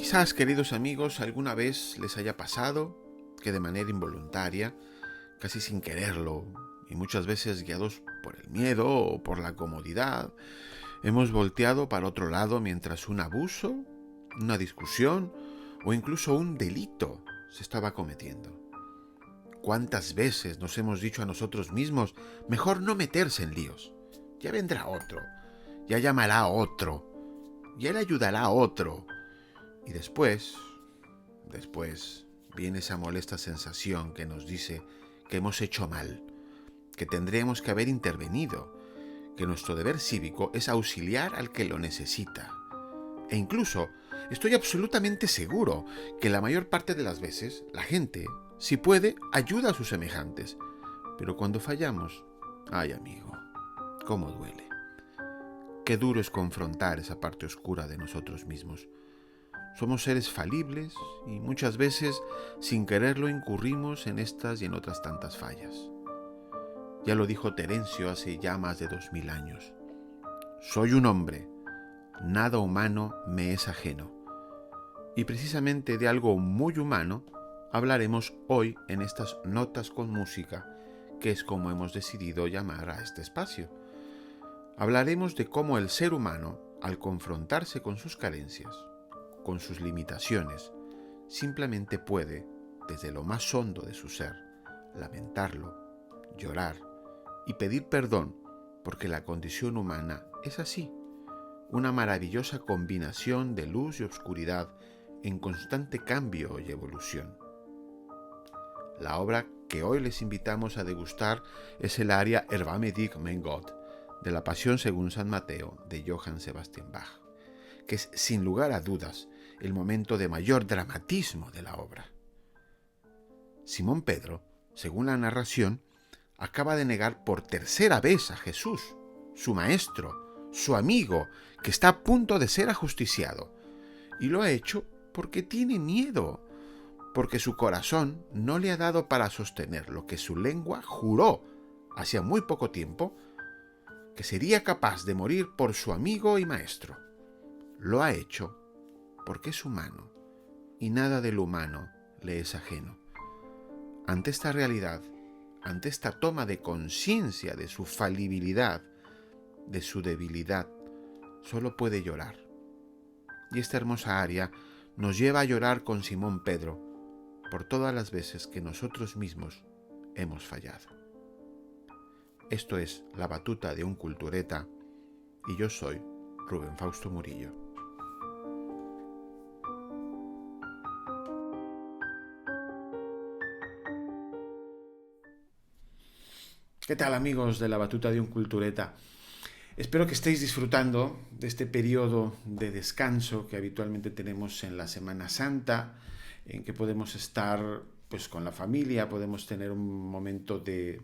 Quizás, queridos amigos, alguna vez les haya pasado que de manera involuntaria, casi sin quererlo, y muchas veces guiados por el miedo o por la comodidad, hemos volteado para otro lado mientras un abuso, una discusión o incluso un delito se estaba cometiendo. ¿Cuántas veces nos hemos dicho a nosotros mismos, mejor no meterse en líos? Ya vendrá otro, ya llamará a otro, ya le ayudará a otro. Y después viene esa molesta sensación que nos dice que hemos hecho mal, que tendríamos que haber intervenido, que nuestro deber cívico es auxiliar al que lo necesita. E incluso estoy absolutamente seguro que la mayor parte de las veces la gente, si puede, ayuda a sus semejantes. Pero cuando fallamos, ay amigo, cómo duele. Qué duro es confrontar esa parte oscura de nosotros mismos. Somos seres falibles y muchas veces, sin quererlo, incurrimos en estas y en otras tantas fallas. Ya lo dijo Terencio hace ya más de 2000 años. Soy un hombre, nada humano me es ajeno. Y precisamente de algo muy humano hablaremos hoy en estas notas con música, que es como hemos decidido llamar a este espacio. Hablaremos de cómo el ser humano, al confrontarse con sus carencias, con sus limitaciones, simplemente puede, desde lo más hondo de su ser, lamentarlo, llorar y pedir perdón, porque la condición humana es así, una maravillosa combinación de luz y oscuridad en constante cambio y evolución. La obra que hoy les invitamos a degustar es el aria Erbarme dich, mein Gott, de la Pasión según San Mateo de Johann Sebastian Bach, que es sin lugar a dudas el momento de mayor dramatismo de la obra. Simón Pedro, según la narración, acaba de negar por tercera vez a Jesús, su maestro, su amigo, que está a punto de ser ajusticiado. Y lo ha hecho porque tiene miedo, porque su corazón no le ha dado para sostener lo que su lengua juró hacía muy poco tiempo, que sería capaz de morir por su amigo y maestro. Lo ha hecho porque es humano, y nada de lo humano le es ajeno. Ante esta realidad, ante esta toma de conciencia de su falibilidad, de su debilidad, solo puede llorar. Y esta hermosa aria nos lleva a llorar con Simón Pedro por todas las veces que nosotros mismos hemos fallado. Esto es La Batuta de un Cultureta, y yo soy Rubén Fausto Murillo. ¿Qué tal, amigos de La Batuta de un Cultureta? Espero que estéis disfrutando de este periodo de descanso que habitualmente tenemos en la Semana Santa, en que podemos estar pues con la familia, podemos tener un momento de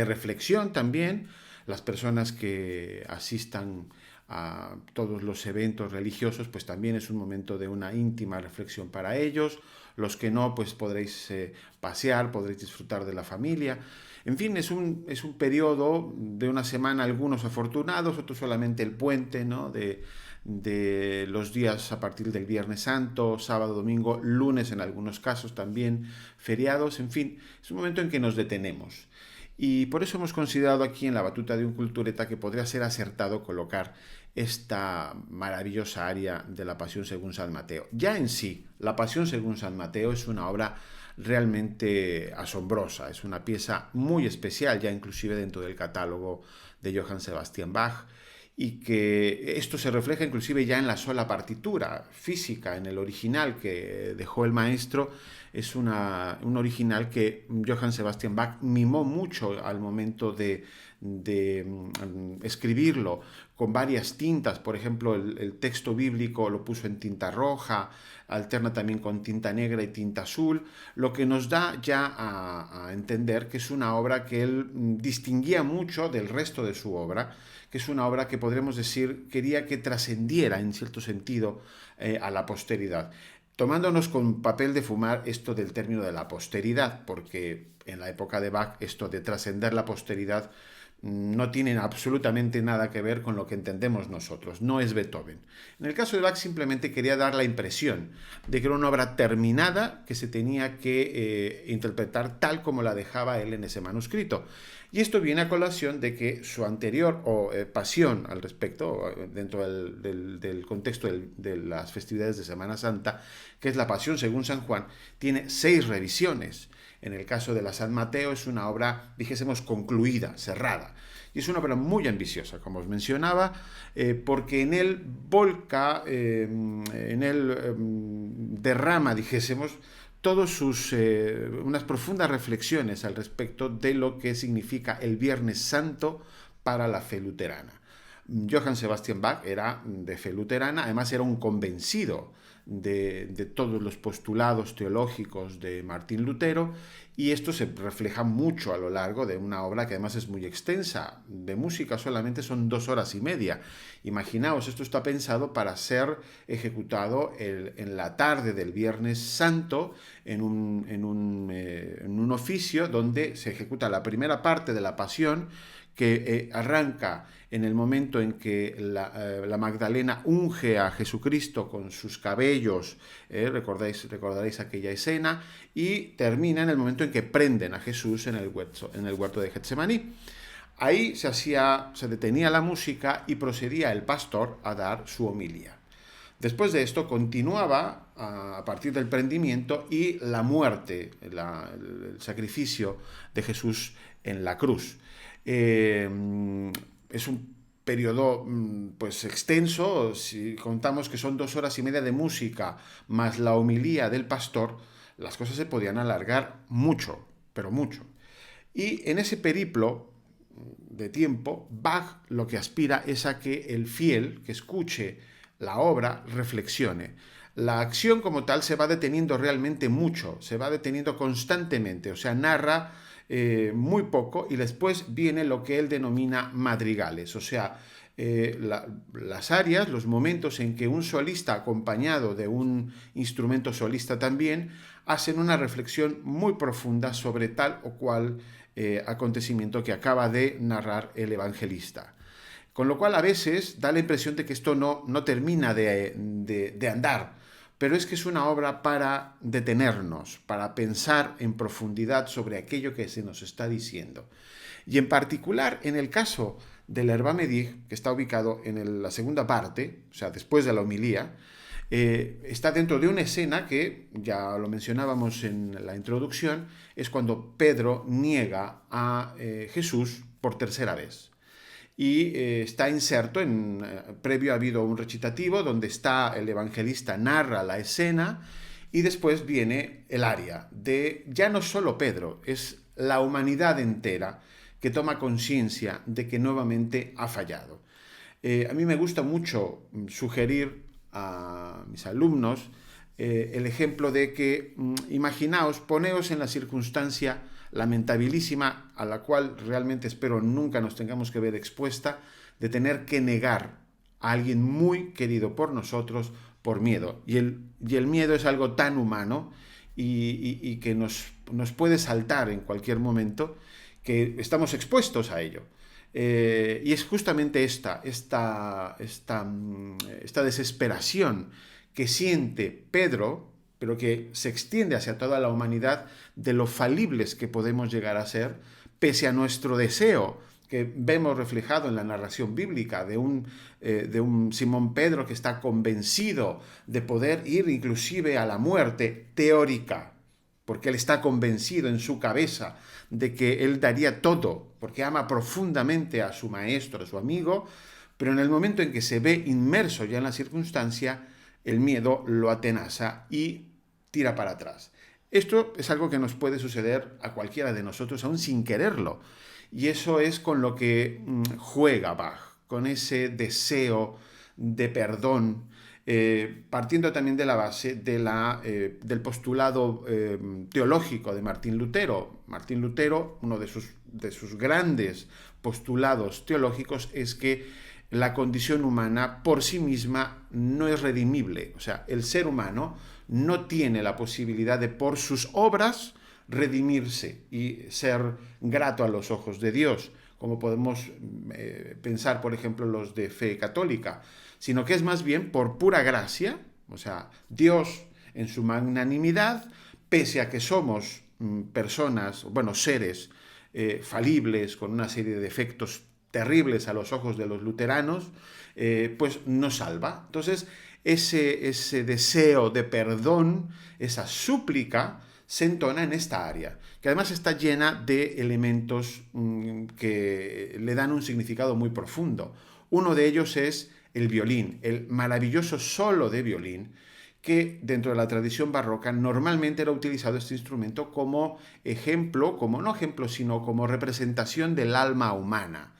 reflexión también. Las personas que asistan a todos los eventos religiosos, pues también es un momento de una íntima reflexión para ellos. Los que no, pues podréis pasear, podréis disfrutar de la familia. En fin, es un periodo de una semana, algunos afortunados, otros solamente el puente, ¿no? de los días a partir del Viernes Santo, sábado, domingo, lunes en algunos casos también, feriados, en fin, es un momento en que nos detenemos. Y por eso hemos considerado aquí en La Batuta de un Cultureta que podría ser acertado colocar esta maravillosa aria de la Pasión según San Mateo. Ya en sí, la Pasión según San Mateo es una obra realmente asombrosa, es una pieza muy especial, ya inclusive dentro del catálogo de Johann Sebastian Bach, y que esto se refleja inclusive ya en la sola partitura física, en el original que dejó el maestro. Es un original que Johann Sebastian Bach mimó mucho al momento de escribirlo, con varias tintas. Por ejemplo, el texto bíblico lo puso en tinta roja, alterna también con tinta negra y tinta azul, lo que nos da ya a entender que es una obra que él distinguía mucho del resto de su obra, que es una obra que podremos decir quería que trascendiera en cierto sentido a la posteridad. Tomándonos con papel de fumar esto del término de la posteridad, porque en la época de Bach esto de trascender la posteridad no tienen absolutamente nada que ver con lo que entendemos nosotros, no es Beethoven. En el caso de Bach simplemente quería dar la impresión de que era una obra terminada que se tenía que interpretar tal como la dejaba él en ese manuscrito. Y esto viene a colación de que su anterior pasión al respecto, dentro del contexto de las festividades de Semana Santa, que es la Pasión según San Juan, tiene 6 revisiones. En el caso de la San Mateo es una obra, dijésemos, concluida, cerrada. Y es una obra muy ambiciosa, como os mencionaba, porque en él volca, derrama, dijésemos, todos unas profundas reflexiones al respecto de lo que significa el Viernes Santo para la fe luterana. Johann Sebastian Bach era de fe luterana, además era un convencido de todos los postulados teológicos de Martín Lutero, y esto se refleja mucho a lo largo de una obra que además es muy extensa. De música solamente son 2 horas y media. Imaginaos, esto está pensado para ser ejecutado en la tarde del Viernes Santo en un oficio donde se ejecuta la primera parte de la Pasión, que arranca en el momento en que la Magdalena unge a Jesucristo con sus cabellos, recordaréis aquella escena, y termina en el momento en que prenden a Jesús en el huerto de Getsemaní. Ahí se detenía la música y procedía el pastor a dar su homilía. Después de esto continuaba a partir del prendimiento y la muerte, el sacrificio de Jesús en la cruz. Es un periodo pues extenso. Si contamos que son 2 horas y media de música más la homilía del pastor, las cosas se podían alargar mucho, pero mucho. Y en ese periplo de tiempo, Bach lo que aspira es a que el fiel que escuche la obra reflexione. La acción como tal se va deteniendo realmente mucho, se va deteniendo constantemente, o sea, narra muy poco, y después viene lo que él denomina madrigales, o sea, las arias, los momentos en que un solista acompañado de un instrumento solista también hacen una reflexión muy profunda sobre tal o cual acontecimiento que acaba de narrar el evangelista. Con lo cual a veces da la impresión de que esto no termina de andar, pero es que es una obra para detenernos, para pensar en profundidad sobre aquello que se nos está diciendo. Y en particular, en el caso del Herba Medig, que está ubicado en la segunda parte, o sea, después de la homilía, está dentro de una escena que, ya lo mencionábamos en la introducción, es cuando Pedro niega a Jesús por tercera vez. Y está inserto previo ha habido un recitativo donde el evangelista narra la escena, y después viene el aria de ya no solo Pedro, es la humanidad entera que toma conciencia de que nuevamente ha fallado. A mí me gusta mucho sugerir a mis alumnos el ejemplo de que imaginaos, poneos en la circunstancia lamentabilísima, a la cual realmente espero nunca nos tengamos que ver expuesta, de tener que negar a alguien muy querido por nosotros por miedo. Y el miedo es algo tan humano y que nos puede saltar en cualquier momento, que estamos expuestos a ello. Y es justamente esta desesperación que siente Pedro, pero que se extiende hacia toda la humanidad, de lo falibles que podemos llegar a ser, pese a nuestro deseo, que vemos reflejado en la narración bíblica de un Simón Pedro que está convencido de poder ir inclusive a la muerte teórica, porque él está convencido en su cabeza de que él daría todo, porque ama profundamente a su maestro, a su amigo, pero en el momento en que se ve inmerso ya en la circunstancia, el miedo lo atenaza y tira para atrás. Esto es algo que nos puede suceder a cualquiera de nosotros, aún sin quererlo. Y eso es con lo que juega Bach, con ese deseo de perdón, partiendo también de la base del postulado teológico de Martín Lutero. Martín Lutero, uno de sus grandes postulados teológicos es que la condición humana por sí misma no es redimible. O sea, el ser humano no tiene la posibilidad de, por sus obras, redimirse y ser grato a los ojos de Dios, como podemos pensar, por ejemplo, los de fe católica, sino que es más bien por pura gracia, o sea, Dios en su magnanimidad, pese a que somos personas, bueno, seres falibles, con una serie de defectos terribles a los ojos de los luteranos, pues nos salva. Entonces, ese deseo de perdón, esa súplica, se entona en esta área, que además está llena de elementos que le dan un significado muy profundo. Uno de ellos es el violín, el maravilloso solo de violín, que dentro de la tradición barroca normalmente era utilizado este instrumento como ejemplo, como no ejemplo, sino como representación del alma humana.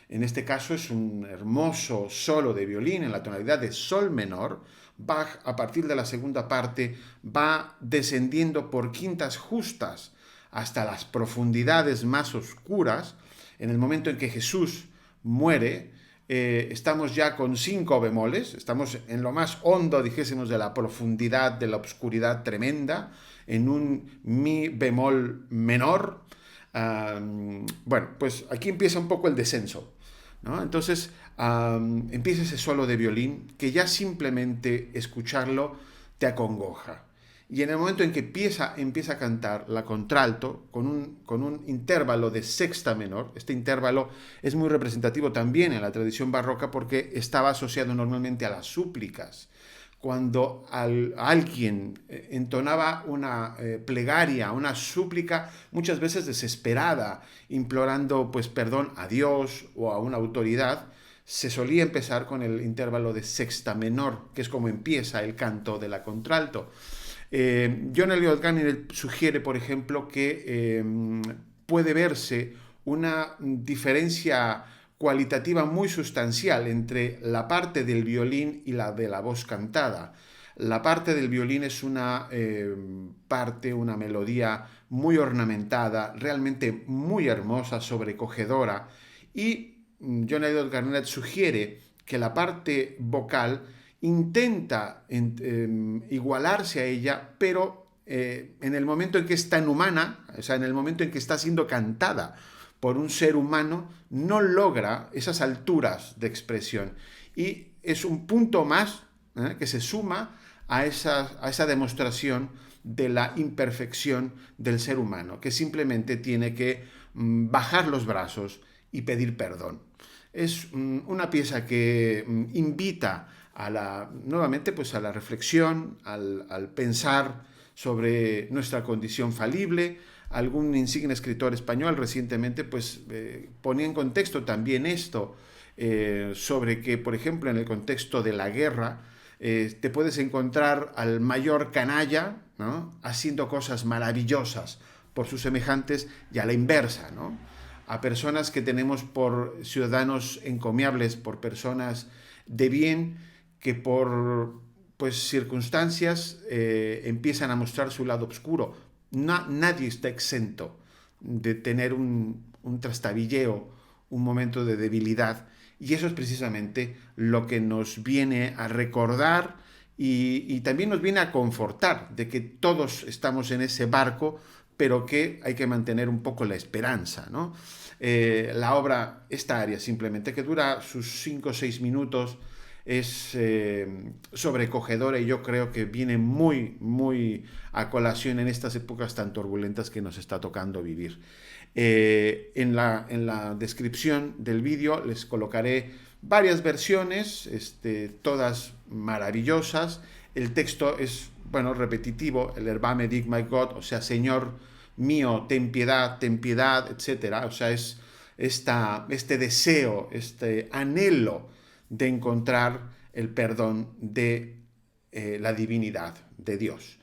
En este caso es un hermoso solo de violín en la tonalidad de sol menor. Bach, a partir de la segunda parte, va descendiendo por quintas justas hasta las profundidades más oscuras. En el momento en que Jesús muere, estamos ya con 5 bemoles, estamos en lo más hondo, dijésemos, de la profundidad, de la oscuridad tremenda, en un mi bemol menor. Bueno, pues aquí empieza un poco el descenso, ¿no? Entonces empieza ese solo de violín que ya simplemente escucharlo te acongoja. Y en el momento en que empieza a cantar la contralto con un intervalo de sexta menor, este intervalo es muy representativo también en la tradición barroca porque estaba asociado normalmente a las súplicas. Cuando alguien entonaba una plegaria, una súplica, muchas veces desesperada, implorando pues perdón a Dios o a una autoridad, se solía empezar con el intervalo de sexta menor, que es como empieza el canto de la contralto. John Eliot Gardiner sugiere, por ejemplo, que puede verse una diferencia cualitativa muy sustancial entre la parte del violín y la de la voz cantada. La parte del violín es una una melodía muy ornamentada, realmente muy hermosa, sobrecogedora, y John Eliot Gardiner sugiere que la parte vocal intenta igualarse a ella, pero en el momento en que es tan humana, o sea, en el momento en que está siendo cantada por un ser humano, no logra esas alturas de expresión. Y es un punto más que se suma a esa demostración de la imperfección del ser humano, que simplemente tiene que bajar los brazos y pedir perdón. Es una pieza que invita nuevamente pues a la reflexión, al pensar sobre nuestra condición falible. Algún insigne escritor español recientemente pues ponía en contexto también esto, sobre que, por ejemplo, en el contexto de la guerra, te puedes encontrar al mayor canalla, ¿no?, haciendo cosas maravillosas por sus semejantes, y a la inversa, ¿no?, a personas que tenemos por ciudadanos encomiables, por personas de bien, que por pues circunstancias empiezan a mostrar su lado oscuro. Nadie está exento de tener un trastabilleo, un momento de debilidad, y eso es precisamente lo que nos viene a recordar y también nos viene a confortar de que todos estamos en ese barco, pero que hay que mantener un poco la esperanza, ¿no? La obra, esta área simplemente, que dura sus 5 o 6 minutos, es sobrecogedora, y yo creo que viene muy, muy a colación en estas épocas tan turbulentas que nos está tocando vivir. En la descripción del vídeo les colocaré varias versiones, todas maravillosas. El texto es, bueno, repetitivo, el Erbarme dich, my God, o sea, Señor mío, ten piedad, etc. O sea, es este deseo, este anhelo de encontrar el perdón de la divinidad de Dios.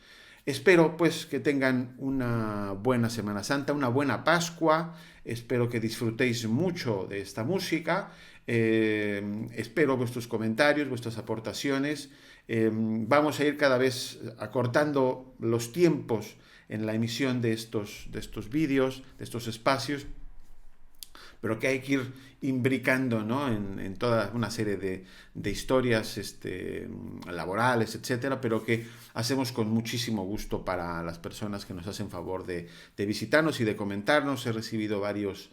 Espero pues que tengan una buena Semana Santa, una buena Pascua. Espero que disfrutéis mucho de esta música. Espero vuestros comentarios, vuestras aportaciones. Vamos a ir cada vez acortando los tiempos en la emisión de estos vídeos, de estos espacios, pero que hay que ir imbricando, ¿no?, en toda una serie de historias laborales, etcétera, pero que hacemos con muchísimo gusto para las personas que nos hacen favor de visitarnos y de comentarnos. He recibido varios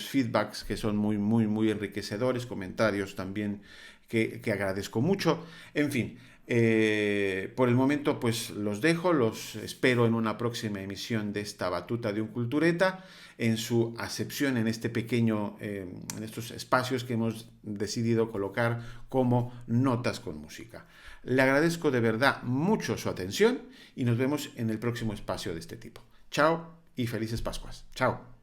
feedbacks que son muy, muy, muy enriquecedores, comentarios también que agradezco mucho. En fin, por el momento pues los dejo, los espero en una próxima emisión de esta Batuta de un Cultureta, en su acepción en este pequeño, en estos espacios que hemos decidido colocar como notas con música. Le agradezco de verdad mucho su atención y nos vemos en el próximo espacio de este tipo. Chao y felices Pascuas. Chao.